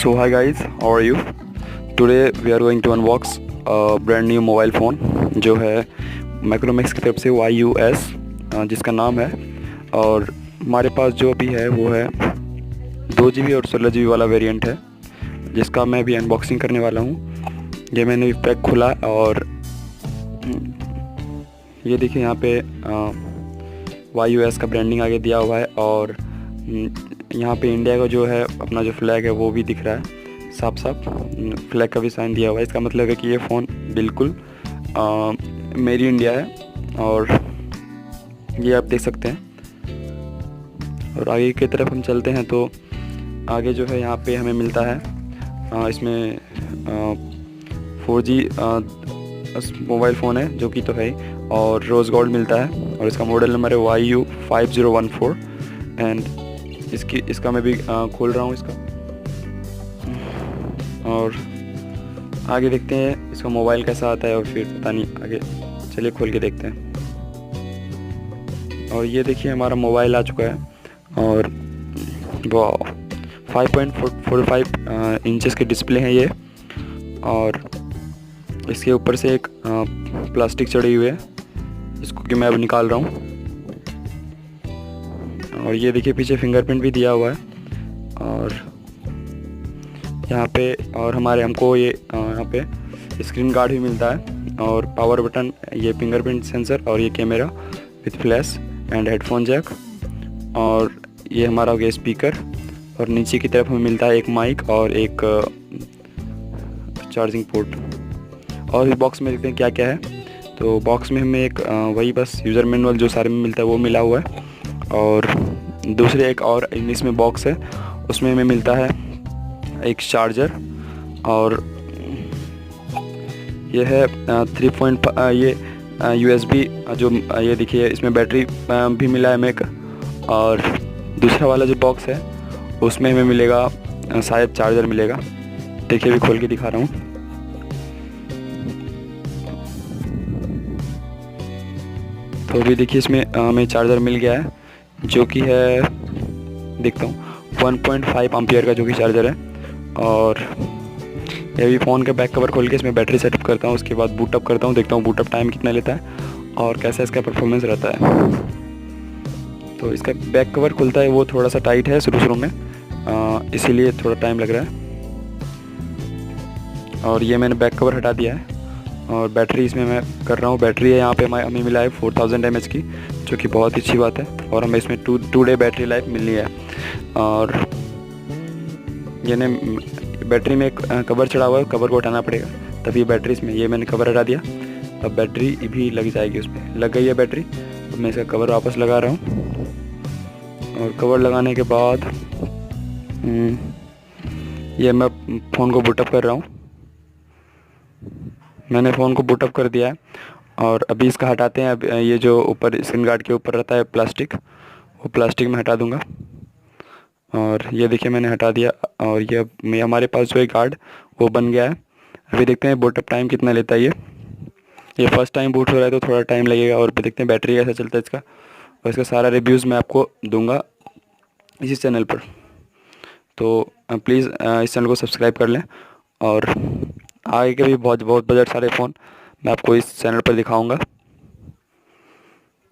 So hi guys, how are you? Today we are going to unbox a brand new mobile phone जो है Micromax की तरफ से YUS जिसका नाम है। और हमारे पास जो भी है वो है 2 GB और 16 GB वाला वेरिएंट है, जिसका मैं भी अनबॉक्सिंग करने वाला हूँ। ये मैंने पैक खुला और ये देखिए यहाँ पे YUS का ब्रांडिंग आगे दिया हुआ है और यहाँ पे इंडिया का जो है अपना जो फ्लैग है वो भी दिख रहा है, साफ साफ फ्लैग का भी साइन दिया हुआ है। इसका मतलब है कि ये फ़ोन बिल्कुल मेड इन इंडिया है और ये आप देख सकते हैं। और आगे की तरफ हम चलते हैं तो आगे जो है यहाँ पे हमें मिलता है इसमें 4G मोबाइल फ़ोन है जो कि तो है, और रोज़ गोल्ड मिलता है और इसका मॉडल नंबर है YU5014। एंड इसका मैं भी खोल रहा हूँ इसका, और आगे देखते हैं इसका मोबाइल कैसा आता है और फिर पता नहीं आगे। चलिए खोल के देखते हैं। और ये देखिए हमारा मोबाइल आ चुका है और वाह 5.45 इंचेस की डिस्प्ले है ये, और इसके ऊपर से एक प्लास्टिक चढ़ी हुई है जिसको कि मैं अब निकाल रहा हूँ। और ये देखिए पीछे फिंगरप्रिंट भी दिया हुआ है और यहाँ पे और हमको ये यहाँ पे स्क्रीन गार्ड भी मिलता है और पावर बटन, ये फिंगरप्रिंट सेंसर और ये camera with flash and headphone jack, और ये हमारा हो गया स्पीकर। और नीचे की तरफ हमें मिलता है एक माइक और एक चार्जिंग पोर्ट। और इस बॉक्स में देखते हैं क्या क्या है। तो बॉक्स में हमें एक वही बस यूज़र मैनुअल जो सारे में मिलता है वो मिला हुआ है, और दूसरे एक और इसमें बॉक्स है उसमें हमें मिलता है एक चार्जर, और ये है 3 ये USB जो ये देखिए इसमें बैटरी भी मिला है हमें एक। और दूसरा वाला जो बॉक्स है उसमें हमें मिलेगा शायद चार्जर मिलेगा। देखिए भी खोल के दिखा रहा हूँ। तो अभी देखिए इसमें हमें चार्जर मिल गया है जो कि है, देखता हूँ 1.5 एम्पियर का जो कि चार्जर है। और ये भी फ़ोन का बैक कवर खोल के इसमें बैटरी सेटअप करता हूँ, उसके बाद बूटअप करता हूँ, देखता हूँ बूटअप टाइम कितना लेता है और कैसा इसका परफॉर्मेंस रहता है। तो इसका बैक कवर खुलता है वो थोड़ा सा टाइट है शुरू में, इसीलिए थोड़ा टाइम लग रहा है। और ये मैंने बैक कवर हटा दिया है और बैटरी इसमें मैं कर रहा हूँ। बैटरी है यहाँ पे हमें मिला है 4000 mAh की, जो कि बहुत ही अच्छी बात है, और हमें इसमें 2 डे बैटरी लाइफ मिलनी है। और ये बैटरी में एक कवर चढ़ा हुआ है, कवर को हटाना पड़ेगा तभी बैटरी इसमें, ये मैंने कवर हटा दिया। अब बैटरी भी लग जाएगी, उसमें लग गई है बैटरी। अब मैं इसका कवर वापस लगा रहा हूँ, और कवर लगाने के बाद ये मैं फ़ोन को बूटअप कर रहा हूँ। मैंने फ़ोन को बूटअप कर दिया है और अभी इसका हटाते हैं। अब ये जो ऊपर स्क्रीन गार्ड के ऊपर रहता है प्लास्टिक, वो प्लास्टिक में हटा दूंगा। और ये देखिए मैंने हटा दिया, और ये हमारे पास जो है गार्ड वो बन गया है। अभी देखते हैं बूटअप टाइम कितना लेता है ये फर्स्ट टाइम बूट हो रहा है तो थोड़ा टाइम लगेगा। और देखते हैं बैटरी कैसा चलता है इसका, और इसका सारा रिव्यूज़ मैं आपको दूंगा इसी चैनल पर। तो प्लीज़ इस चैनल को सब्सक्राइब कर लें, और आगे के भी बहुत बजट सारे फ़ोन मैं आपको इस चैनल पर दिखाऊंगा।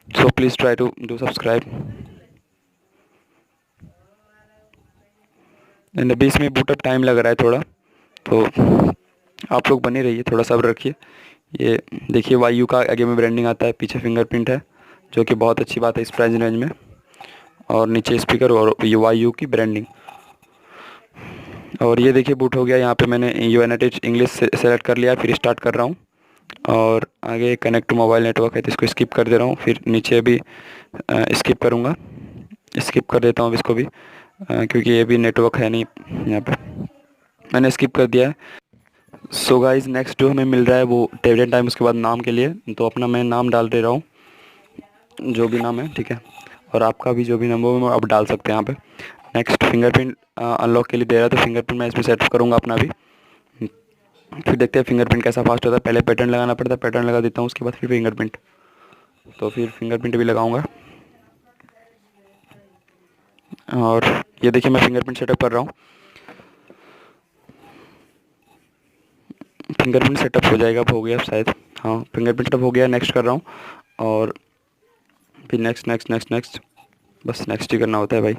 So please try to do subscribe. And अभी इसमें बूटअप टाइम लग रहा है थोड़ा, तो आप लोग बने रहिए, थोड़ा सब्र रखिए। ये देखिए YU का आगे में ब्रांडिंग आता है, पीछे फिंगरप्रिंट है जो कि बहुत अच्छी बात है इस प्राइस रेंज में, और नीचे स्पीकर और ये YU की ब्रांडिंग। और ये देखिए बूट हो गया। यहाँ पे मैंने यूनाइटेड इंग्लिश सेलेक्ट कर लिया, फिर स्टार्ट कर रहा हूँ। और आगे कनेक्ट टू मोबाइल नेटवर्क है तो इसको स्किप कर दे रहा हूँ, फिर नीचे भी स्किप करूँगा, स्किप कर देता हूँ इसको भी क्योंकि ये भी नेटवर्क है नहीं यहाँ पे, मैंने स्किप कर दिया है। सो गाइस नेक्स्ट जो हमें मिल रहा है वो टेबलेट टाइम, उसके बाद नाम के लिए तो अपना मैं नाम डाल दे रहा हूँ जो भी नाम है, ठीक है। और आपका भी जो भी नाम हो आप डाल सकते हैं यहाँ पे। नेक्स्ट फिंगरप्रिंट अनलॉक के लिए दे रहा है तो फिंगरप्रिंट मैं इसमें सेटअप करूँगा अपना भी, फिर देखते हैं फिंगरप्रिंट कैसा फास्ट होता है। पहले पैटर्न लगाना पड़ता है, पैटर्न लगा देता हूँ, उसके बाद फिर फिंगरप्रिंट, तो फिर फिंगरप्रिंट भी लगाऊंगा। और ये देखिए मैं फिंगरप्रिंट सेटअप कर रहा हूँ। फिंगरप्रिंट सेटअप हो जाएगा, अब हो गया शायद। हाँ, फिंगरप्रिंट सेटअप हो गया, नेक्स्ट कर रहा हूँ। और फिर नेक्स्ट नेक्स्ट नेक्स्ट नेक्स्ट, बस नेक्स्ट ही करना होता है भाई।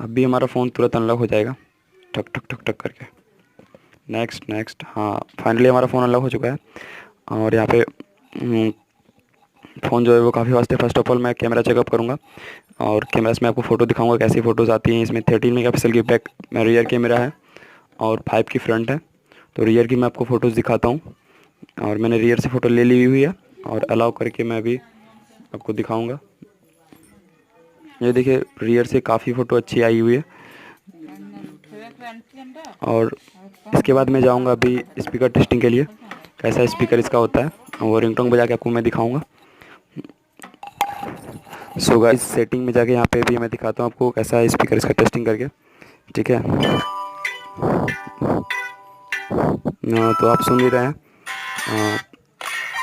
अभी हमारा फ़ोन तुरंत अनलॉक हो जाएगा, ठक ठक ठक ठक करके। नेक्स्ट नेक्स्ट, हाँ फाइनली हमारा फ़ोन अनलॉक हो चुका है। और यहाँ पे फ़ोन जो है वो काफ़ी फास्ट है। फर्स्ट ऑफ ऑल मैं कैमरा चेकअप करूँगा और कैमरास में आपको फ़ोटो दिखाऊंगा कैसी फ़ोटोज़ आती हैं। इसमें 13 मेगापिक्सल की बैक रियर कैमरा है और 5 की फ्रंट है। तो रियर की मैं आपको फ़ोटोज़ दिखाता हूँ और मैंने रियर से फ़ोटो ले ली हुई है और अलाउ करके मैं अभी आपको दिखाऊंगा। ये देखिए, रियर से काफ़ी फ़ोटो अच्छी आई हुई है। और इसके बाद मैं जाऊंगा अभी स्पीकर टेस्टिंग के लिए, कैसा स्पीकर इसका होता है वो रिंगटोन बजा के आपको मैं दिखाऊंगा। सो गाइस, सेटिंग में जाके यहाँ पे भी मैं दिखाता हूँ आपको कैसा है स्पीकर इसका टेस्टिंग करके, ठीक है। तो आप सुन ही रहे हैं,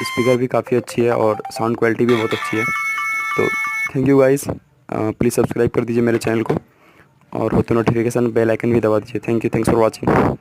स्पीकर भी काफ़ी अच्छी है और साउंड क्वालिटी भी बहुत अच्छी है। तो thank you guys, please subscribe कर दीजिए मेरे चैनल को और हो तो नोटिफिकेशन बेल आइकन भी दबा दीजिए। Thank you, thanks for watching.